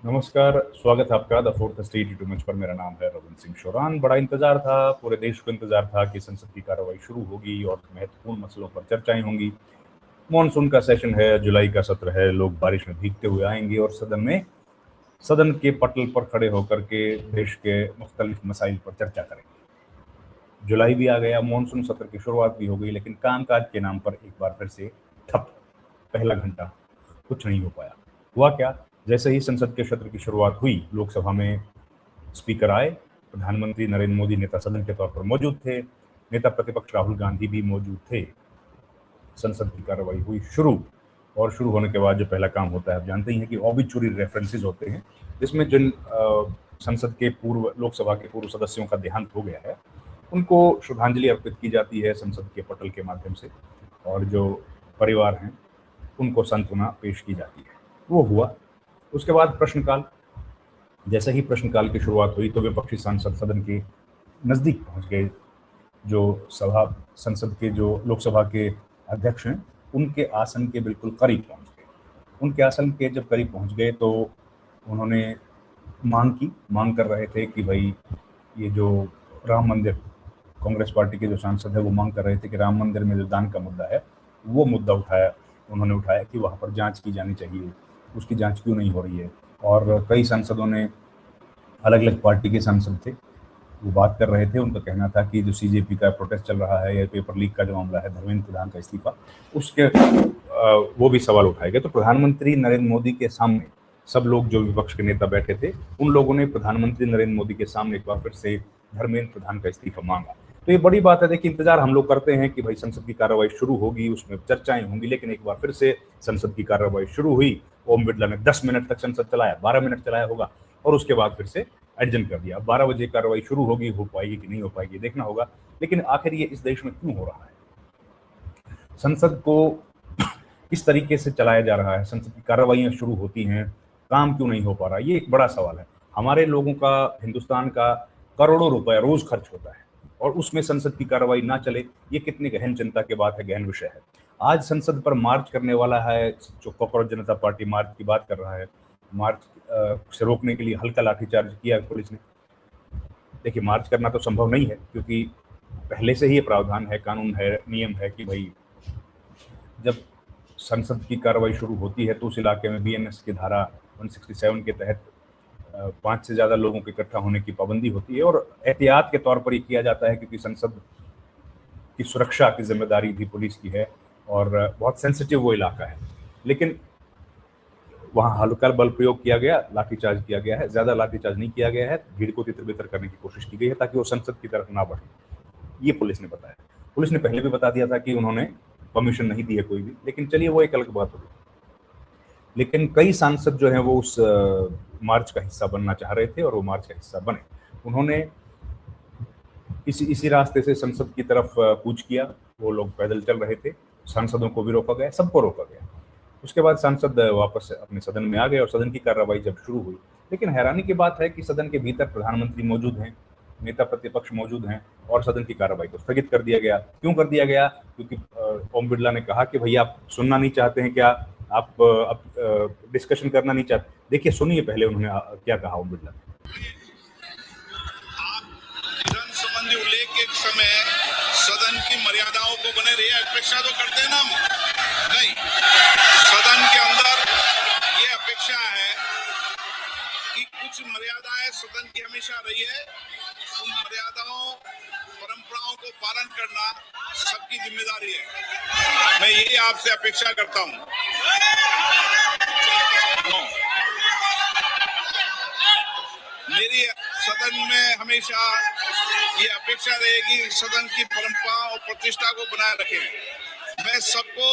नमस्कार, स्वागत है आपका द फोर्थ स्टेट यूट्यूब मंच पर। मेरा नाम है रविंद्र सिंह शोरान। बड़ा इंतजार था, पूरे देश को इंतजार था कि संसद की कार्रवाई शुरू होगी और महत्वपूर्ण मसलों पर चर्चाएं होंगी। मॉनसून का सेशन है, जुलाई का सत्र है, लोग बारिश में भीगते हुए आएंगे और सदन के पटल पर खड़े होकर के देश के मुख्तलिफ मसाइल पर चर्चा करेंगे। जुलाई भी आ गया, मॉनसून सत्र की शुरुआत भी हो गई, लेकिन कामकाज के नाम पर एक बार फिर से ठप। पहला घंटा कुछ नहीं हो पाया। हुआ क्या? जैसे ही संसद के सत्र की शुरुआत हुई, लोकसभा में स्पीकर आए, प्रधानमंत्री नरेंद्र मोदी नेता सदन के तौर पर मौजूद थे, नेता प्रतिपक्ष राहुल गांधी भी मौजूद थे। संसद की कार्रवाई हुई शुरू, और शुरू होने के बाद जो पहला काम होता है, आप जानते ही हैं कि ऑबिचुरी रेफरेंसेस होते हैं, जिसमें जिन संसद के पूर्व लोकसभा के पूर्व सदस्यों का देहांत हो गया है, उनको श्रद्धांजलि अर्पित की जाती है संसद के पटल के माध्यम से, और जो परिवार हैं उनको सांत्वना पेश की जाती है। वो हुआ। उसके बाद प्रश्नकाल। जैसे ही प्रश्नकाल की शुरुआत हुई तो विपक्षी सांसद सदन के नज़दीक पहुंच गए। जो सभा संसद के जो लोकसभा के अध्यक्ष हैं, उनके आसन के बिल्कुल करीब पहुंच गए। उनके आसन के जब करीब पहुंच गए तो उन्होंने मांग कर रहे थे कि भाई, ये जो राम मंदिर, कांग्रेस पार्टी के जो सांसद है वो मांग कर रहे थे कि राम मंदिर में जो दान का मुद्दा है, वो मुद्दा उन्होंने उठाया कि वहाँ पर जांच की जानी चाहिए, उसकी जांच क्यों नहीं हो रही है। और कई सांसदों ने, अलग अलग पार्टी के सांसद थे, वो बात कर रहे थे। उनका कहना था कि जो सीजेपी का प्रोटेस्ट चल रहा है या पेपर लीक का जो मामला है, धर्मेंद्र प्रधान का इस्तीफा, उसके वो भी सवाल उठाए गए। तो प्रधानमंत्री नरेंद्र मोदी के सामने सब लोग, जो विपक्ष के नेता बैठे थे, उन लोगों ने प्रधानमंत्री नरेंद्र मोदी के सामने एक बार फिर से धर्मेंद्र प्रधान का इस्तीफा मांगा। तो ये बड़ी बात है। देखिए, इंतजार हम लोग करते हैं कि भाई संसद की कार्रवाई शुरू होगी, उसमें चर्चाएं होंगी, लेकिन एक बार फिर से संसद की कार्रवाई शुरू हुई। ओम बिरला ने 10 मिनट तक संसद चलाया, 12 मिनट चलाया होगा, और उसके बाद फिर से एडजन कर दिया। 12 बजे कार्रवाई शुरू होगी, हो पाएगी कि नहीं हो पाएगी देखना होगा। लेकिन आखिर ये इस देश में क्यों हो रहा है? संसद को किस तरीके से चलाया जा रहा है? संसद की कार्रवाइयां शुरू होती हैं, काम क्यों नहीं हो पा रहा? ये एक बड़ा सवाल है। हमारे लोगों का, हिंदुस्तान का करोड़ों रुपया रोज खर्च होता है, और उसमें संसद की कार्रवाई ना चले, ये कितनी गहन चिंता की बात है, गहन विषय है। आज संसद पर मार्च करने वाला है, जो कॉकरोच जनता पार्टी मार्च की बात कर रहा है। मार्च से रोकने के लिए हल्का लाठीचार्ज किया पुलिस ने। देखिए, मार्च करना तो संभव नहीं है, क्योंकि पहले से ही ये प्रावधान है, कानून है, नियम है कि भाई, जब संसद की कार्रवाई शुरू होती है तो उस इलाके में बीएनएस की धारा 167 के तहत 5 से ज़्यादा लोगों के इकट्ठा होने की पाबंदी होती है, और एहतियात के तौर पर ये किया जाता है क्योंकि संसद की सुरक्षा की जिम्मेदारी भी पुलिस की है, और बहुत सेंसिटिव वो इलाका है। लेकिन वहाँ हल्का बल प्रयोग किया गया, लाठीचार्ज किया गया है। ज़्यादा लाठीचार्ज नहीं किया गया है, भीड़ को तितर-बितर करने की कोशिश की गई है ताकि वो संसद की तरफ ना बढ़े। ये पुलिस ने बताया। पुलिस ने पहले भी बता दिया था कि उन्होंने परमिशन नहीं दी है कोई भी, लेकिन चलिए वो एक अलग बात होगी। लेकिन कई सांसद जो हैं वो उस मार्च का हिस्सा बनना चाह रहे थे, और वो मार्च का हिस्सा बने। उन्होंने इसी रास्ते से संसद की तरफ कूच किया। वो लोग पैदल चल रहे थे, सांसदों को भी रोका गया, सबको रोका गया। उसके बाद सांसद वापस अपने सदन में आ गए, और सदन की कार्रवाई जब शुरू हुई, लेकिन हैरानी की बात है कि सदन के भीतर प्रधानमंत्री मौजूद हैं, नेता प्रतिपक्ष मौजूद हैं, और सदन की कार्रवाई को स्थगित कर दिया गया। क्यों कर दिया गया? क्योंकि ओम बिरला ने कहा कि भैया, आप सुनना नहीं चाहते हैं क्या? आप डिस्कशन करना नहीं चाहते? देखिए, सुनिए पहले उन्होंने क्या कहा ओम बिरला ने। धन संबंधी उल्लेख के समय सदन की मर्यादाओं को बने रहिए, अपेक्षा तो करते हैं ना हम। नहीं, सदन के अंदर ये अपेक्षा है कि कुछ मर्यादाएं सदन की हमेशा रही है। उन मर्यादाओं, परंपराओं को पालन करना सबकी जिम्मेदारी है। मैं यही आपसे अपेक्षा करता हूं। मेरी सदन में हमेशा ये अपेक्षा रहेगी, सदन की परंपरा और प्रतिष्ठा को बनाए रखें। मैं सबको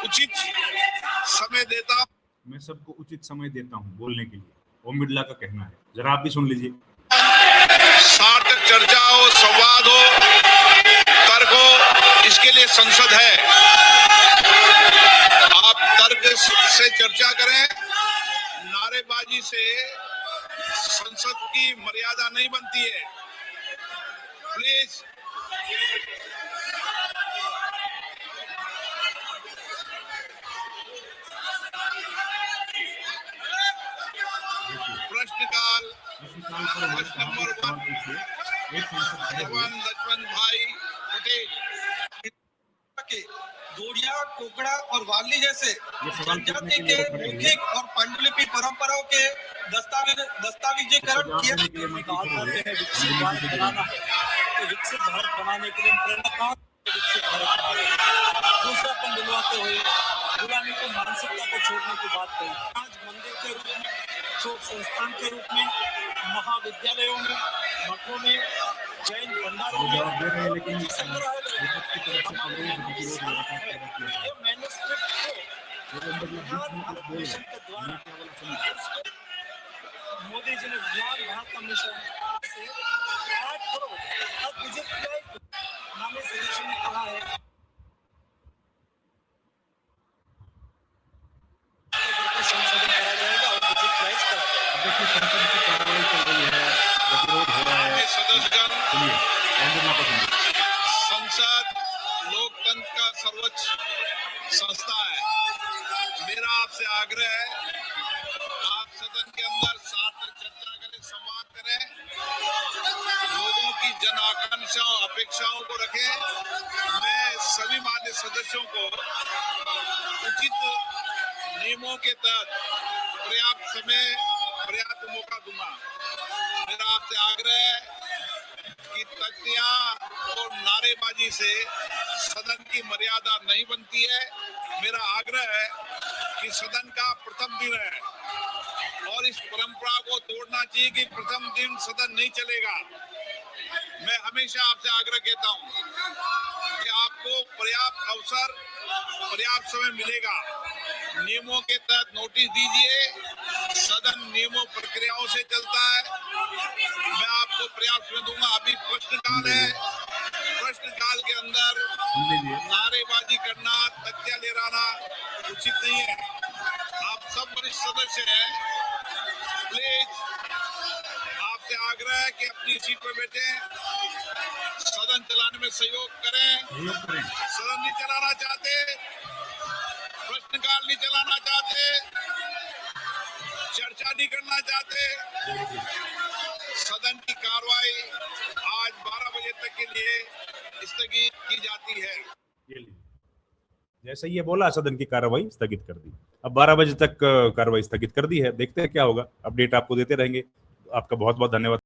उचित समय देता हूं बोलने के लिए, ओम बिरला का कहना है। जरा आप भी सुन लीजिए। सार्थक चर्चा हो, संवाद हो, तर्क हो, इसके लिए संसद है। आप तर्क से चर्चा करें, नारेबाजी से संसद की मर्यादा नहीं बनती है। प्लीज। अनंतिकाल पर हमारे कहा कि सवाल पूछिए। एक सांसद खड़े हुए। जवान लक्ष्मण भाई पटेल के जोड़िया, कोकड़ा और वाली जैसे ये सवाल पूछने जनजाति के लिए के वो खड़े हुए। मौखिक और पांडुलिपि परंपराओं के दस्तावेजीकरण जवाब किया। देने के लिए मैं कहा खड़े हुए। करते हैं विकसित भारत बनाना है, तो विकसित भारत बनाने के लिए प्रेरणा कहाँ से? विकसित भारत बनाना, दूसरापन दिलवाते हुए गुलामी को, मानसिकता को छोड़ने की बात कही। आज मंदिर के रूप में, शोध संस्थान के रूप में, महाविद्यालयों में, मठों में, जैन भंडारों वो में जवाब दे रहे हैं, लेकिन संग्रहालय विपक्ष की तरफ से अवरोध प्रतिरोध लगातार पैदा किया जा रहा है। ये मैन्युस्क्रिप्ट को वो अंदर में बीच में कुछ बोल रहे हैं। मैं क्या बोला समझ। मोदी जी ने ज्ञान भारत का मिशन से 8 करोड़ अब विजिट किया। नामी सदस्य ने कहा है संशोधन करा जाएगा और विजिट करा जाएगा। अब देखिए संसद की कार्रवाई चल रही है, प्रतिरोध हो रहा है। सदस्यगण, सुनिए, वंदना को सुनिए। संसद लोकतंत्र का सर्वोच्च संस्था है। मेरा आपसे आग्रह है, आप सदन के अंदर सार्थक चर्चा करें, संवाद करें, लोगों की जन आकांक्षाओं अपेक्षाओं को रखें। मैं सभी मान्य सदस्यों को उचित नियमों के तहत पर्याप्त समय, पर्याप्त मौका दूंगा। मेरा आपसे आग्रह है कि तख्तियां और नारेबाजी से सदन की मर्यादा नहीं बनती है। मेरा आग्रह है कि सदन का प्रथम दिन है और इस परंपरा को तोड़ना चाहिए कि प्रथम दिन सदन नहीं चलेगा। मैं हमेशा आपसे आग्रह कहता हूं कि आपको पर्याप्त अवसर, पर्याप्त समय मिलेगा। नियमों के तहत नोटिस दीजिए। सदन नियमों प्रक्रियाओं से चलता है। मैं आपको पर्याप्त समय दूंगा। अभी प्रश्नकाल है, प्रश्नकाल के अंदर नारेबाजी करना, तख्तियां लहराना उचित नहीं है। आप सब वरिष्ठ सदस्य हैं, प्लीज आपसे आग्रह है कि अपनी सीट पर बैठे, सदन चलाने में सहयोग करें। सदन नहीं चलाना चाहते, प्रश्नकाल नहीं चलाना चाहते, चर्चा नहीं करना चाहते, सदन की कार्रवाई आज 12 बजे तक के लिए स्थगित की जाती है। जैसे ही ये बोला, सदन की कार्रवाई स्थगित कर दी। अब 12 बजे तक कार्रवाई स्थगित कर दी है। देखते हैं क्या होगा, अपडेट आपको देते रहेंगे। आपका बहुत बहुत धन्यवाद।